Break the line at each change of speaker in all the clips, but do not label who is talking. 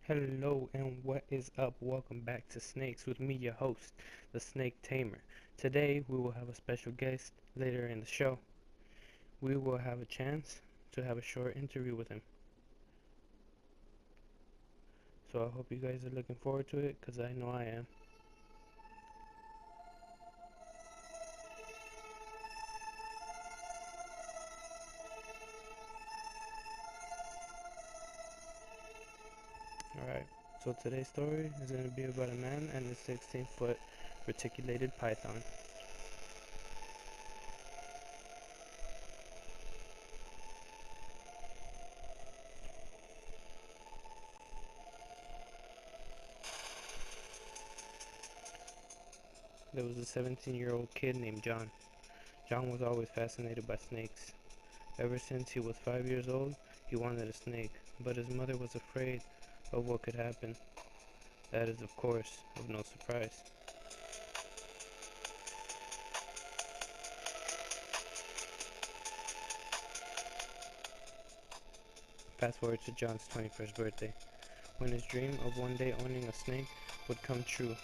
Hello and what is up? Welcome back to Snakes with me, your host, the Snake Tamer. Today we will have a special guest later in the show. We will have a chance to have a short interview with him. So I hope you guys are looking forward to it because I know I am. Alright, so today's story is going to be about a man and his 16-foot reticulated python. There was a 17-year-old kid named John. John was always fascinated by snakes. Ever since he was 5 years old, he wanted a snake, but his mother was afraid of what could happen. That is, of course, of no surprise. Fast forward to John's 21st birthday, when his dream of one day owning a snake would come true.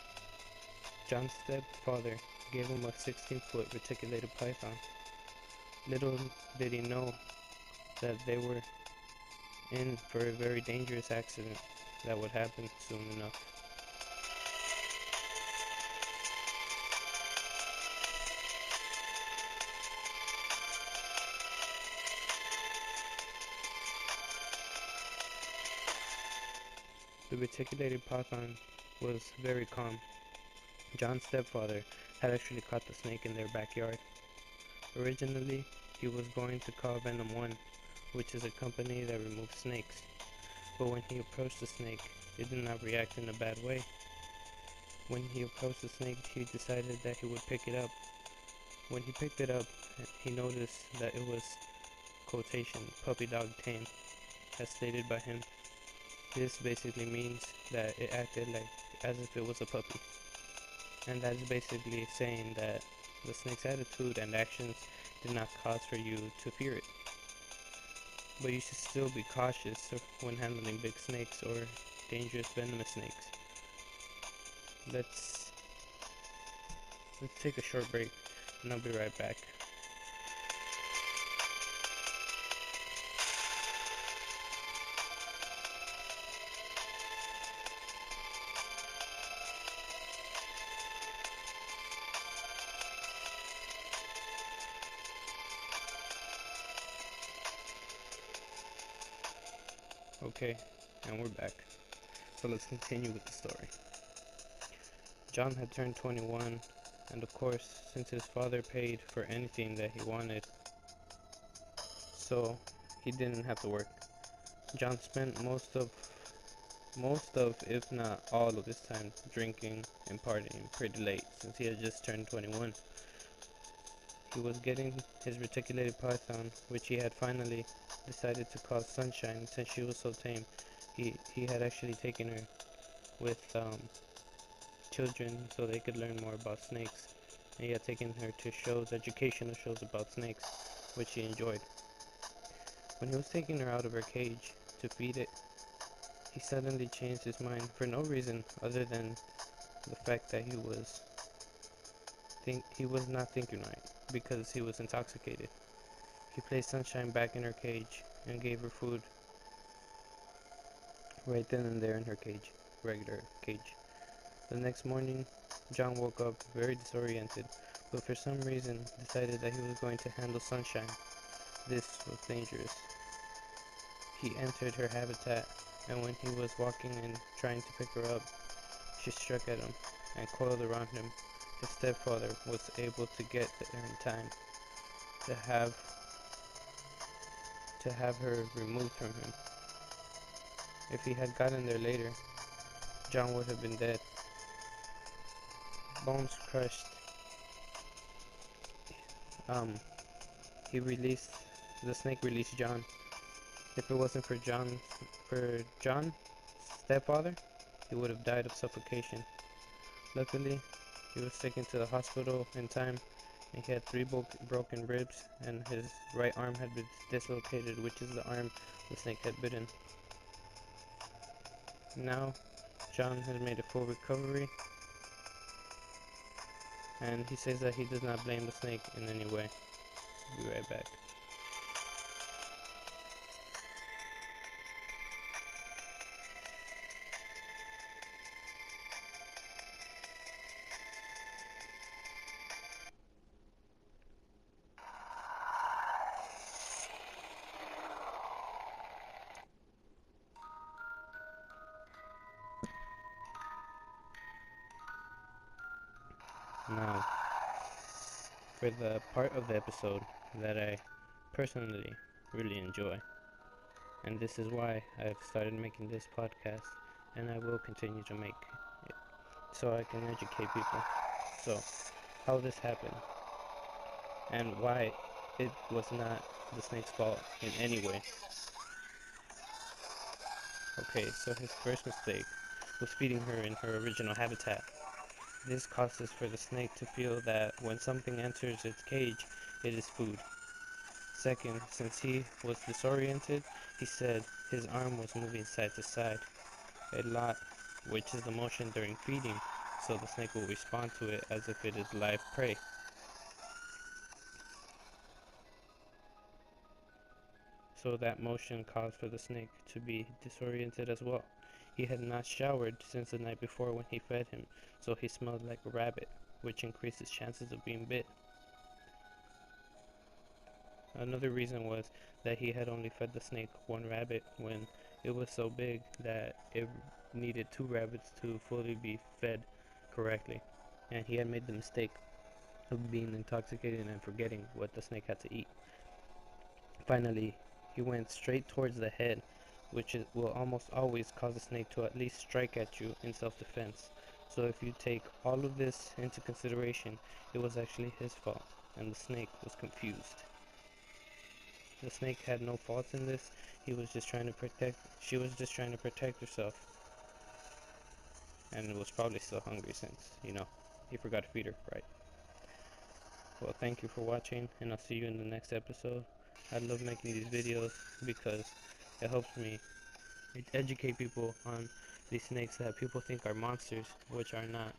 John's stepfather gave him a 16-foot reticulated python. Little did he know that they were in for a very dangerous accident that would happen soon enough. The reticulated python was very calm. John's stepfather had actually caught the snake in their backyard. Originally, he was going to call Venom 1, which is a company that removes snakes. But when he approached the snake, it did not react in a bad way. When he approached the snake, he decided that he would pick it up. When he picked it up, he noticed that it was, quotation, puppy dog tame, as stated by him. This basically means that it acted like as if it was a puppy. And that is basically saying that the snake's attitude and actions did not cause for you to fear it. But you should still be cautious when handling big snakes or dangerous venomous snakes. Let's take a short break and I'll be right back. Okay, and we're back. So let's continue with the story. John had turned 21, and of course, since his father paid for anything that he wanted, so he didn't have to work. John spent most of, if not all of his time drinking and partying pretty late, since he had just turned 21. He was getting his reticulated python, which he had finally decided to call Sunshine since she was so tame. He had actually taken her with children so they could learn more about snakes. And he had taken her to shows, educational shows about snakes, which she enjoyed. When he was taking her out of her cage to feed it, he suddenly changed his mind for no reason other than the fact that he was not thinking right because he was intoxicated. He placed Sunshine back in her cage and gave her food right then and there in her cage, regular cage. The next morning, John woke up very disoriented, but for some reason decided that he was going to handle Sunshine. This was dangerous. He entered her habitat, and when he was walking and trying to pick her up, she struck at him and coiled around him. His stepfather was able to get there in time to have her removed from him. If he had gotten there later, John would have been dead. Bones crushed. Um, the snake released John. If it wasn't for John's stepfather, he would have died of suffocation. Luckily, he was taken to the hospital in time, and he had 3 broken ribs, and his right arm had been dislocated, which is the arm the snake had bitten. Now, John has made a full recovery, and he says that he does not blame the snake in any way. Be right back. Now, for the part of the episode that I personally really enjoy, and this is why I've started making this podcast, and I will continue to make it so I can educate people. So, how this happened, and why it was not the snake's fault in any way. Okay, so his first mistake was feeding her in her original habitat. This causes for the snake to feel that when something enters its cage, it is food. Second, since he was disoriented, he said his arm was moving side to side a lot, which is the motion during feeding, so the snake will respond to it as if it is live prey. So that motion caused for the snake to be disoriented as well. He had not showered since the night before when he fed him, so he smelled like a rabbit, which increased his chances of being bit. Another reason was that he had only fed the snake one rabbit when it was so big that it needed two rabbits to fully be fed correctly, and he had made the mistake of being intoxicated and forgetting what the snake had to eat. Finally, he went straight towards the head, which will almost always cause a snake to at least strike at you in self-defense. So if you take all of this into consideration, it was actually his fault, and the snake was confused. The snake had no fault in this. He was just trying to protect. She was just trying to protect herself, and was probably still hungry since he forgot to feed her, right? Well, thank you for watching, and I'll see you in the next episode. I love making these videos because it helps me educate people on these snakes that people think are monsters, which are not.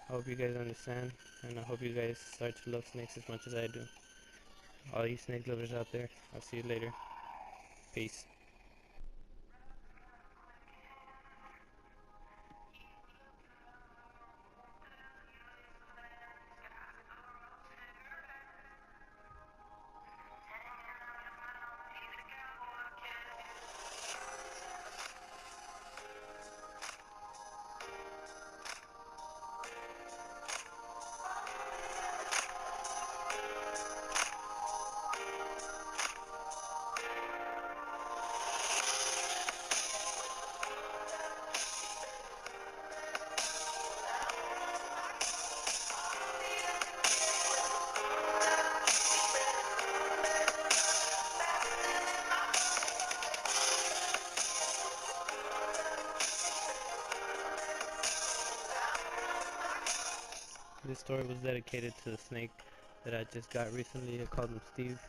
I hope you guys understand, and I hope you guys start to love snakes as much as I do. All you snake lovers out there, I'll see you later. Peace. This story was dedicated to the snake that I just got recently. I called him Steve.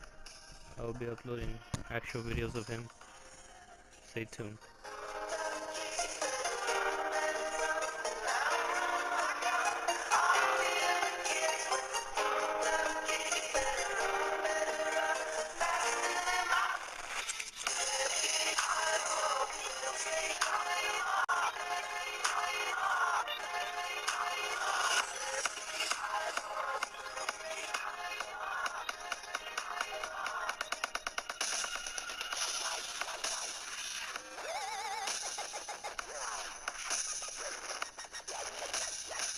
I will be uploading actual videos of him. Stay tuned.